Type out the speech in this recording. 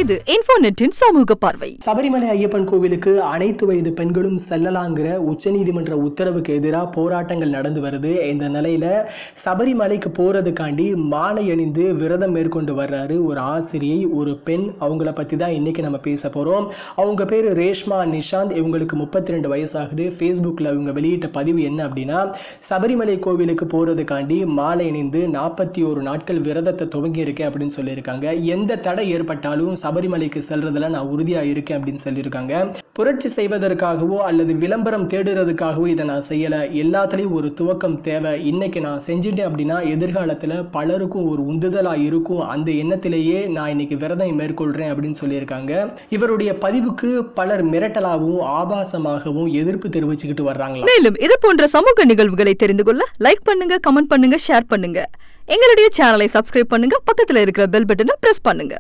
இது இன்ஃபோநெட்டின் சமூக பார்வை. சபரிமலை ஐயப்பன் கோவிலுக்கு அனைத்து வயது பெண்களும் செல்லலாங்கிற உச்சநீதிமன்ற உத்தரவுக்கு எதிராக போராட்டங்கள் நடந்து வருது. இந்த நிலையில சபரிமலைக்கு போறதுக்காண்டி மாலை அணிந்து விரதம் மேற்கொண்டு வர்றாரு ஒரு ஆசிரியை, ஒரு பெண். அவங்கள பத்தி தான் இன்னைக்கு நம்ம பேச போறோம். அவங்க பேரு ரேஷ்மா நிஷாந்த். இவங்களுக்கு 32 வயசாகுது. ஃபேஸ்புக்ல இவங்க வெளியிட்ட பதிவு என்ன அப்படின்னா, சபரிமலை கோவிலுக்கு போறதுக்காண்டி மாலை அணிந்து 41 நாட்கள் விரதத்தை துவங்கி இருக்கேன் அப்படின்னு சொல்லியிருக்காங்க. எந்த தடை ஏற்பட்டாலும் சபரிமலைக்கு செல்றதுல நான் உறுதியா இருக்கேன் அப்படின்னு சொல்லியிருக்காங்க. புரட்சி செய்வதற்காகவோ அல்லது விளம்பரம் தேடுறதுக்காகவோ இதை நான் செய்யல. எல்லாத்துலயும் ஒரு துவக்கம் தேவை. இன்னைக்கு நான் செஞ்சுட்டேன் அப்படின்னா எதிர்காலத்துல பலருக்கும் ஒரு உந்துதலா இருக்கும். அந்த எண்ணத்திலேயே நான் இன்னைக்கு விரதம் மேற்கொள்றேன் அப்படின்னு சொல்லியிருக்காங்க. இவருடைய பதிவுக்கு பலர் மிரட்டலாகவும் ஆபாசமாகவும் எதிர்ப்பு தெரிவிச்சுக்கிட்டு வர்றாங்க. மேலும் இது போன்ற சமூக நிகழ்வுகளை தெரிந்து கொள்ள லைக் பண்ணுங்க, கமெண்ட் பண்ணுங்க, ஷேர் பண்ணுங்க. எங்களுடைய சேனலை சப்ஸ்கிரைப் பண்ணுங்க. பக்கத்துல இருக்கிற பெல் பட்டனை பிரஸ் பண்ணுங்க.